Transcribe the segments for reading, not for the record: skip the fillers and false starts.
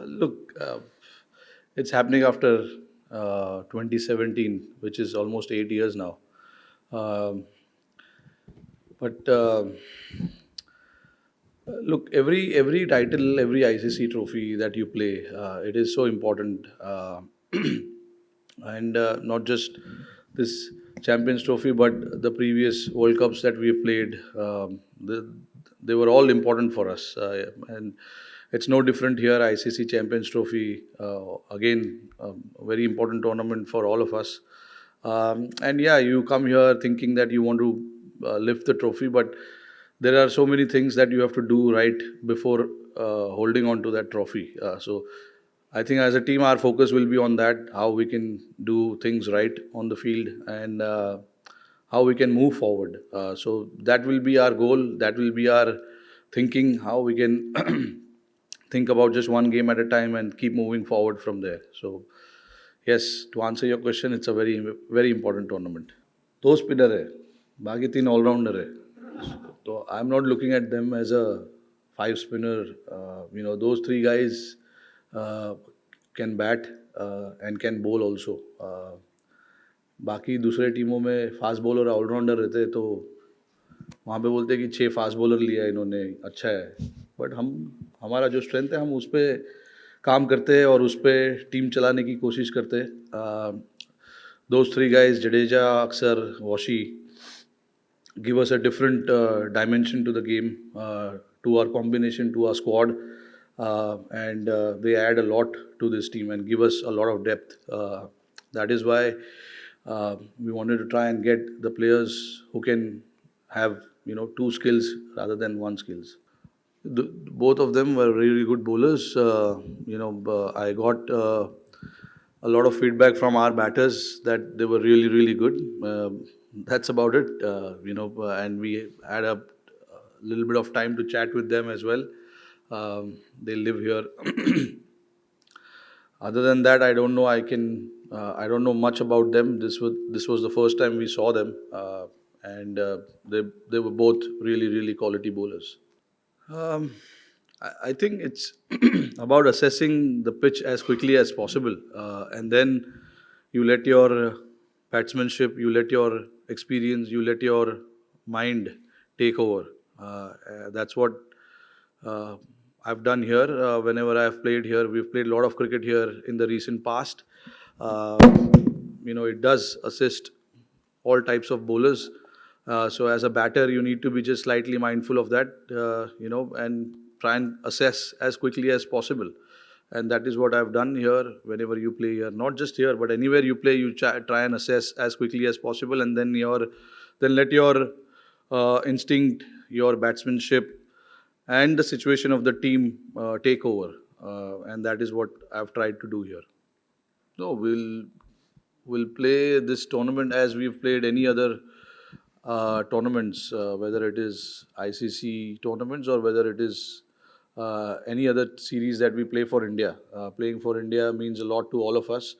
Look, it's happening after 2017, which is almost 8 years now. Um, but look, every title, every ICC trophy that you play, it is so important, and not just this Champions Trophy, but the previous World Cups that we have played. They were all important for us, and it's no different here. ICC Champions Trophy, again, a very important tournament for all of us. And yeah, you come here thinking that you want to lift the trophy, but there are so many things that you have to do right before holding on to that trophy. So I think as a team, our focus will be on that, how we can do things right on the field, and how we can move forward. So that will be our goal. That will be our thinking, how we can think about just one game at a time and keep moving forward from there. So yes, to answer your question, it's a very important tournament. दो spinner है, बाकी तीन allrounder है. So I'm not looking at them as a five spinner. Those three guys uh, can bat and can bowl also. बाकी दूसरे टीमों में fast bowler allrounder रहते हैं, तो वहाँ पे बोलते हैं कि छः फास्ट बॉलर लिया इन्होंने, अच्छा है. बट हमारा जो स्ट्रेंथ है, हम उस पर काम करते हैं और उस पर टीम चलाने की कोशिश करते हैं. दोज थ्री गाइज, जडेजा, अक्सर, washi, give us a different dimension to the game, to our combination, to our squad, and they add a lot to this team and give us a lot of depth. That is why we wanted to try and get the players who can have two skills rather than one skills. Both of them were really good bowlers. I got a lot of feedback from our batters that they were really good. That's about it. And we had a little bit of time to chat with them as well. They live here. Other than that, I don't know. I don't know much about them. This was the first time we saw them, and they were both really quality bowlers. Um, I think it's about assessing the pitch as quickly as possible, and then you let your batsmanship, you let your experience, you let your mind take over. That's what uh, I've done here. Whenever I've played here, we've played a lot of cricket here in the recent past. Uh, it does assist all types of bowlers. So as a batter, you need to be just slightly mindful of that, and try and assess as quickly as possible. And that is what I've done here. Whenever you play here, not just here, but anywhere you play, you try and assess as quickly as possible, and then let your instinct, your batsmanship, and the situation of the team take over. And that is what I've tried to do here. No, we'll play this tournament as we've played any other tournaments, whether it is ICC tournaments or whether it is any other series that we play for India. Playing for India means a lot to all of us,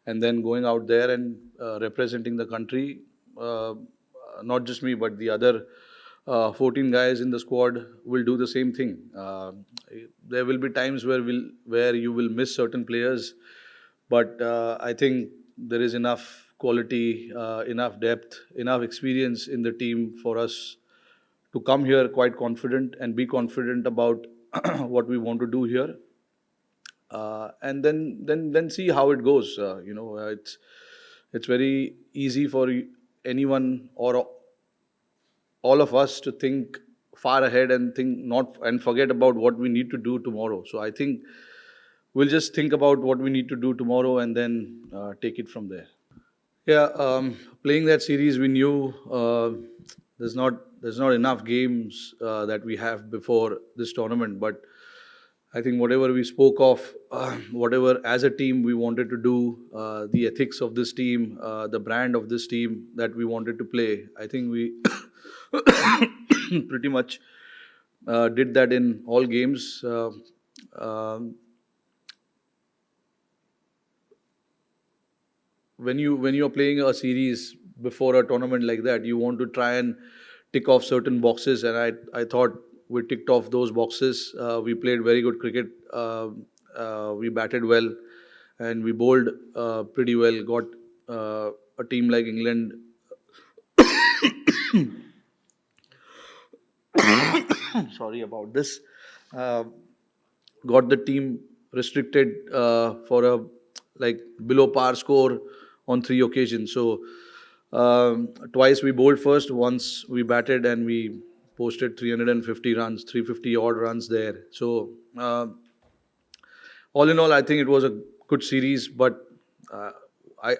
and then going out there and representing the country, not just me, but the other 14 guys in the squad will do the same thing. There will be times where you will miss certain players, but I think there is enough quality, enough depth, enough experience in the team for us to come here quite confident and be confident about what we want to do here, and then see how it goes. It's very easy for anyone or all of us to think far ahead and think not and forget about what we need to do tomorrow. So I think we'll just think about what we need to do tomorrow and then take it from there. Yeah, playing that series, we knew there's not enough games that we have before this tournament. But I think whatever we spoke of, whatever as a team we wanted to do, the ethics of this team, the brand of this team that we wanted to play, I think we pretty much did that in all games. Um when you're playing a series before a tournament like that, you want to try and tick off certain boxes, and I thought we ticked off those boxes. We played very good cricket. we batted well, and we bowled pretty well. Got a team like England. Sorry about this. Uh, got the team restricted for a like below par score on three occasions. So twice we bowled first, once we batted, and we posted 350 runs, 350 odd runs there. So all in all, I think it was a good series. But uh,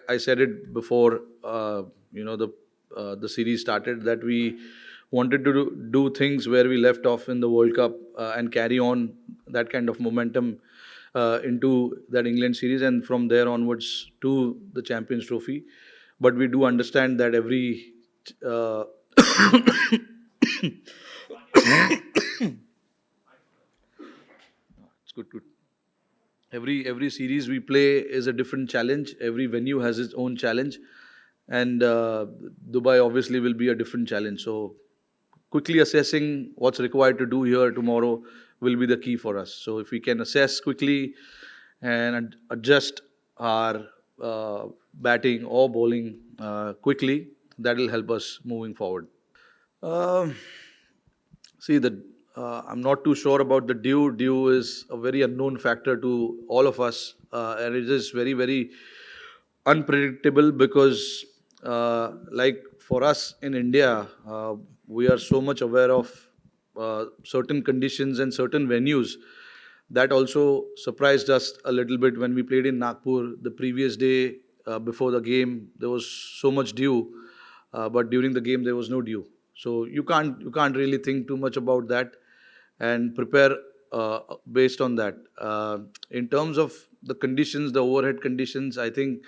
I said it before, the series started, that we wanted to do things where we left off in the World Cup, and carry on that kind of momentum into that England series, and from there onwards to the Champions Trophy. But we do understand that every uh, it's good, good. Every series we play is a different challenge. Every venue has its own challenge, and Dubai obviously will be a different challenge. So quickly assessing what's required to do here tomorrow will be the key for us. So if we can assess quickly and adjust our batting or bowling quickly, that will help us moving forward. Um See, I'm not too sure about the due. Due is a very unknown factor to all of us, and it is very, very unpredictable because, like for us in India, we are so much aware of certain conditions and certain venues. That also surprised us a little bit when we played in Nagpur the previous day. Before the game, there was so much dew, but during the game there was no dew. So you can't really think too much about that, and prepare based on that. In terms of the conditions, the overhead conditions, I think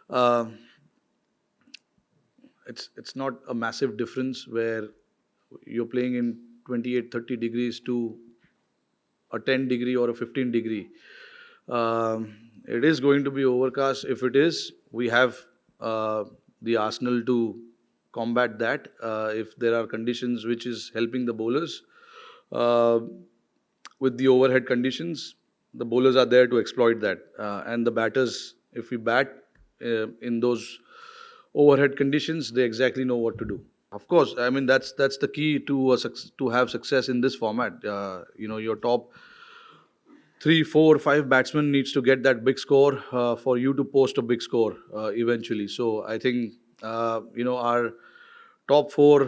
uh, it's not a massive difference where you're playing in 28, 30 degrees to a 10 degree or a 15 degree. It is going to be overcast. If it is, we have the arsenal to combat that. If there are conditions which is helping the bowlers uh, with the overhead conditions, the bowlers are there to exploit that. And the batters, if we bat in those overhead conditions, they exactly know what to do. Of course, I mean that's the key to to have success in this format. Your top three, four, five batsmen needs to get that big score for you to post a big score eventually. So I think our top four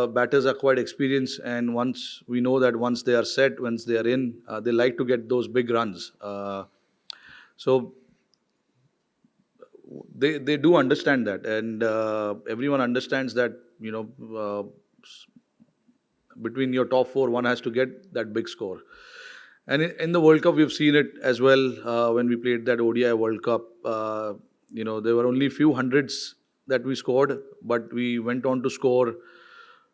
batters are quite experienced, and once we know that once they are set, once they are in, they like to get those big runs. So they do understand that, and everyone understands that. Between your top four, one has to get that big score. And in the World Cup, we've seen it as well when we played that ODI World Cup. There were only few hundreds that we scored, but we went on to score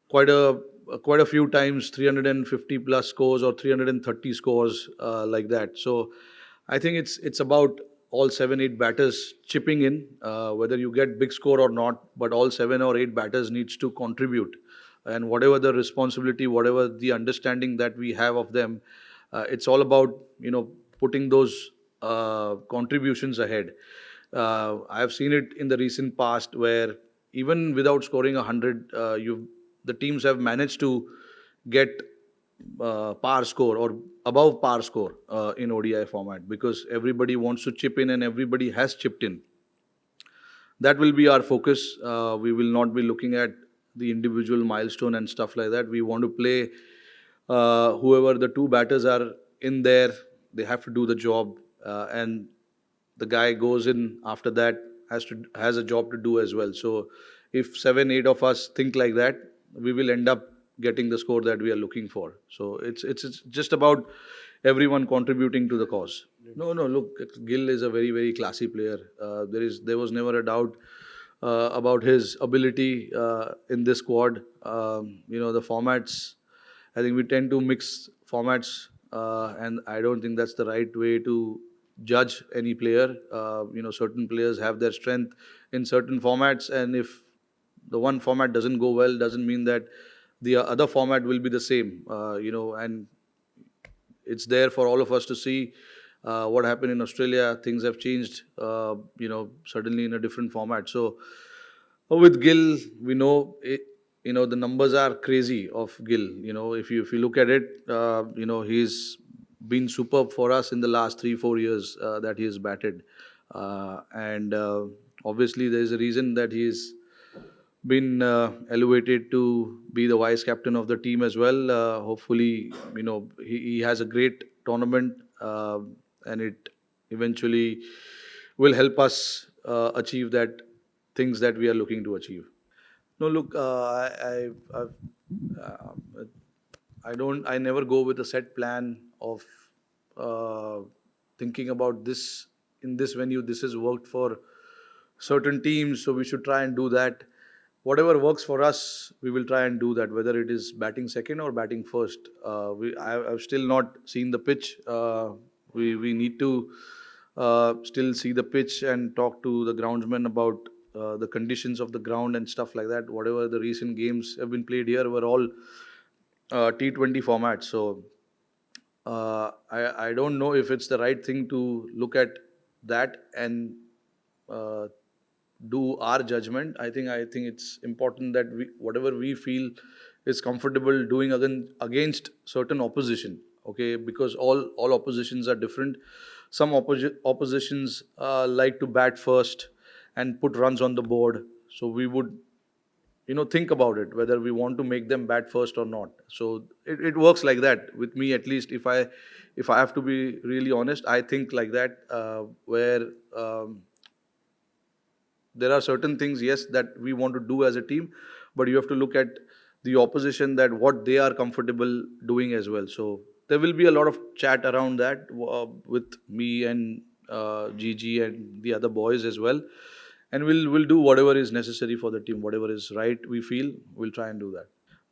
quite a quite a few times 350 plus scores or 330 scores like that. So I think it's about all seven eight batters chipping in, whether you get big score or not, but all seven or eight batters needs to contribute, and whatever the responsibility, whatever the understanding that we have of them, it's all about putting those contributions ahead. I have seen it in the recent past where even without scoring 100, you the teams have managed to get par score or above par score in ODI format, because everybody wants to chip in and everybody has chipped in. That will be our focus. We will not be looking at the individual milestone and stuff like that. We want to play whoever the two batters are in there, they have to do the job, and the guy goes in after that has a job to do as well. So if seven, eight of us think like that, we will end up getting the score that we are looking for. So it's just about everyone contributing to the cause. No, no. Look, Gill is a very very classy player. There was never a doubt about his ability in this squad. The formats. I think we tend to mix formats, and I don't think that's the right way to judge any player. Certain players have their strength in certain formats, and if the one format doesn't go well, doesn't mean that the other format will be the same. And it's there for all of us to see. What happened in Australia, things have changed, suddenly in a different format. So with Gill, we know it, the numbers are crazy of Gill. If you look at it, he's been superb for us in the last 3-4 years that he has batted, and obviously there is a reason that he's been elevated to be the vice captain of the team as well. Hopefully, he has a great tournament, and it eventually will help us achieve that things that we are looking to achieve. No, look, uh, I never go with a set plan of uh, thinking about this in this venue. This has worked for certain teams, so we should try and do that. Whatever works for us, we will try and do that. Whether it is batting second or batting first, I've still not seen the pitch. We need to still see the pitch and talk to the groundsman about the conditions of the ground and stuff like that. Whatever the recent games have been played here were all T20 formats. So I don't know if it's the right thing to look at that and uh, do our judgment. I think it's important that we, whatever we feel is comfortable doing against certain opposition. Okay, because all oppositions are different. Some oppositions like to bat first and put runs on the board. So we would think about it whether we want to make them bat first or not. So it works like that with me, at least. If I have to be really honest, I think like that, where there are certain things, yes, that we want to do as a team, but you have to look at the opposition, that what they are comfortable doing as well. So there will be a lot of chat around that with me and Gigi and the other boys as well, and we'll do whatever is necessary for the team. Whatever is right, we feel, we'll try and do that.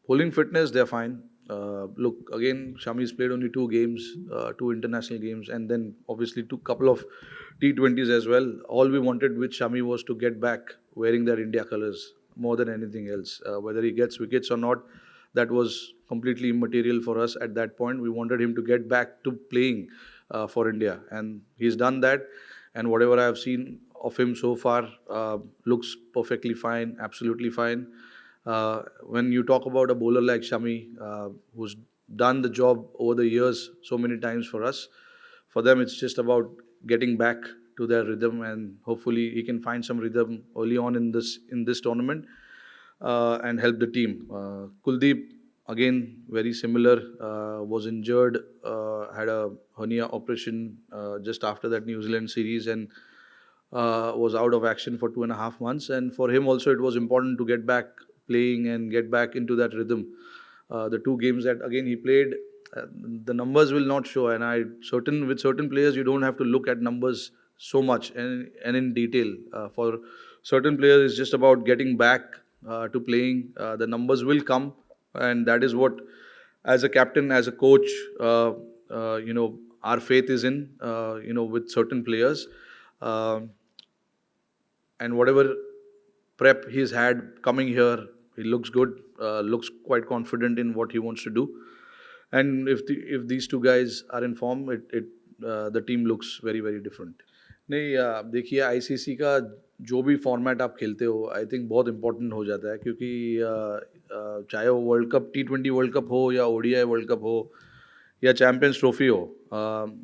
Bowling fitness, they're fine. Look, again, Shami's played only 2 games, 2 international games, and then obviously two couple of T20s as well. All we wanted with Shami was to get back wearing their India colours more than anything else. Whether he gets wickets or not, that was completely immaterial for us at that point. We wanted him to get back to playing for India, and he's done that. And whatever I have seen of him so far looks perfectly fine, absolutely fine. When you talk about a bowler like Shami, who's done the job over the years so many times for us, for them it's just about getting back to their rhythm, and hopefully he can find some rhythm early on in this tournament and help the team. Kuldeep, again, very similar. Was injured, had a hernia operation just after that New Zealand series, and was out of action for 2.5 months. And for him also, it was important to get back playing and get back into that rhythm. The 2 games that again he played, the numbers will not show. And certain players, you don't have to look at numbers so much and in detail. For certain players, it's just about getting back to playing. The numbers will come, and that is what, as a captain, as a coach, our faith is in. With certain players. Um and whatever prep he's had coming here, he looks good, looks quite confident in what he wants to do. And if these 2 guys are in form, the team looks very very different. नहीं, देखिए, ICC का जो भी format आप खेलते हो, I think बहुत important हो जाता है, क्योंकि चाहे वो world cup, T20 world cup हो, या ओडीआई वर्ल्ड कप हो, या चैंपियंस ट्रॉफी हो,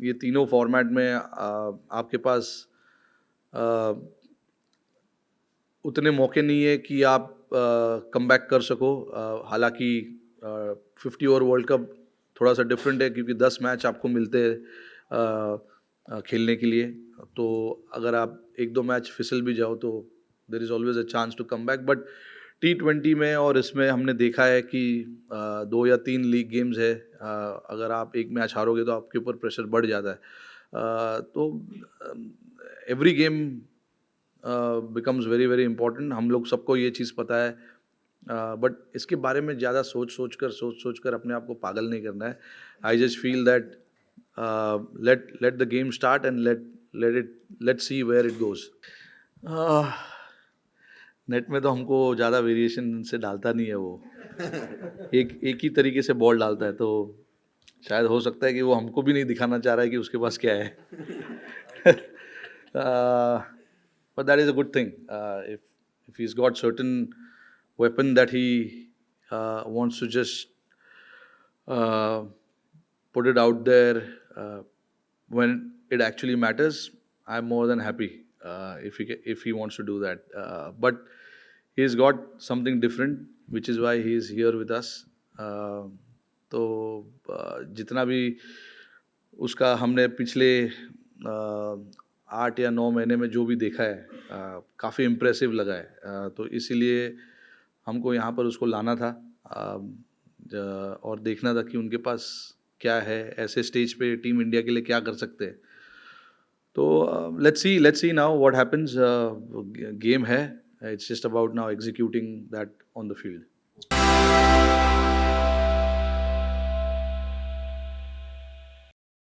ये तीनों फॉर्मेट में आपके पास उतने मौके नहीं है कि आप कम बैक कर सको। हालांकि 50 ओवर वर्ल्ड कप थोड़ा सा डिफरेंट है, क्योंकि 10 मैच आपको मिलते हैं खेलने के लिए। तो अगर आप 1-2 मैच फिसल भी जाओ, तो there is always a chance to come back. But T20 में और इसमें हमने देखा है कि 2 या 3 लीग गेम्स है। अगर आप एक मैच हारोगे तो आपके ऊपर प्रेशर बढ़ जाता है। तो every game becomes very very important. हम लोग सबको ये चीज़ पता है, बट इसके बारे में ज़्यादा सोच कर अपने आप को पागल नहीं करना है। I just feel that let the game start and let see where it goes. Net में तो हमको ज़्यादा वेरिएशन से डालता नहीं है वो। एक एक ही तरीके से बॉल डालता है, तो शायद हो सकता है कि वो हमको भी नहीं दिखाना चाह रहा है कि उसके पास क्या है. But that is a good thing. If he's got certain weapon that he wants to just uh, put it out there when it actually matters, I'm more than happy if he wants to do that. But he's got something different, which is why he is here with us. तो जितना भी उसका हमने पिछले 8 या 9 महीने में जो भी देखा है काफ़ी इम्प्रेसिव लगा है. तो इसीलिए हमको यहाँ पर उसको लाना था और देखना था कि उनके पास क्या है, ऐसे स्टेज पे टीम इंडिया के लिए क्या कर सकते हैं. तो let's see now what happens. Game है, it's just about now executing that on the field.